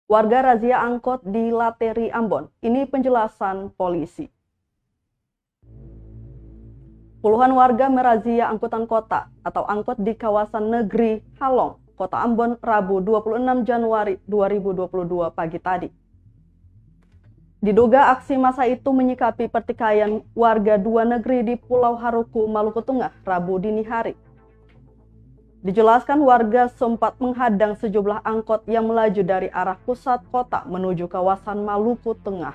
Warga razia angkot di Lateri, Ambon. Ini penjelasan polisi. Puluhan warga merazia angkutan kota atau angkot di kawasan Negeri Halong, Kota Ambon, Rabu 26 Januari 2022 pagi tadi. Diduga aksi massa itu menyikapi pertikaian warga dua negeri di Pulau Haruku, Maluku Tengah, Rabu dini hari. Dijelaskan warga sempat menghadang sejumlah angkot yang melaju dari arah pusat kota menuju kawasan Maluku Tengah.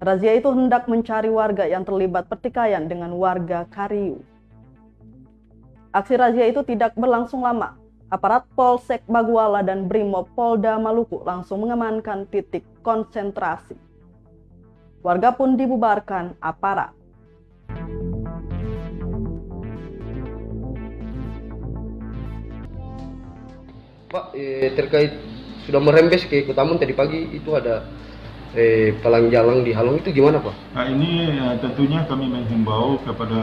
Razia itu hendak mencari warga yang terlibat pertikaian dengan warga Kariu. Aksi razia itu tidak berlangsung lama. Aparat Polsek Baguala dan Brimob Polda Maluku langsung mengamankan titik konsentrasi. Warga pun dibubarkan aparat. Pak, terkait sudah merembes ke Kutamun tadi pagi itu ada palang jalan di Halong itu gimana Pak? Nah ini tentunya kami menghimbau kepada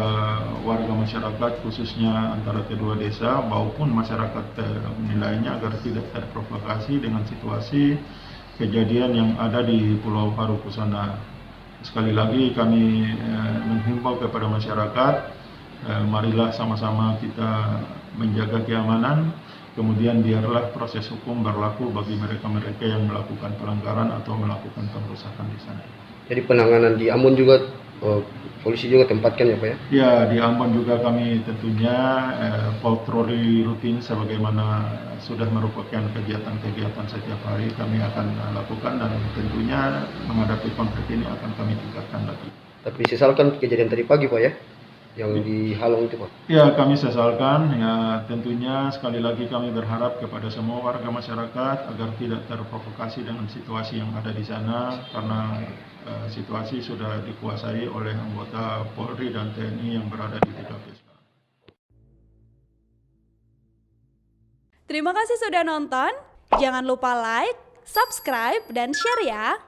warga masyarakat khususnya antara kedua desa maupun masyarakat lainnya agar tidak terprovokasi dengan situasi kejadian yang ada di Pulau Haruku sana. Sekali lagi kami menghimbau kepada masyarakat, marilah sama-sama kita menjaga keamanan. Kemudian biarlah proses hukum berlaku bagi mereka-mereka yang melakukan pelanggaran atau melakukan pengrusakan di sana. Jadi penanganan di Ambon juga polisi juga tempatkan ya Pak ya? Ya, di Ambon juga kami tentunya patroli rutin sebagaimana sudah merupakan kegiatan-kegiatan setiap hari kami akan lakukan dan tentunya menghadapi konflik ini akan kami tingkatkan lagi. Tapi sesalkan kejadian tadi pagi Pak ya? Yang di Halong itu Pak? Ya, kami sesalkan. Ya, tentunya sekali lagi kami berharap kepada semua warga masyarakat agar tidak terprovokasi dengan situasi yang ada di sana karena situasi sudah dikuasai oleh anggota Polri dan TNI yang berada di TKP sekarang. Terima kasih sudah nonton. Jangan lupa like, subscribe, dan share ya.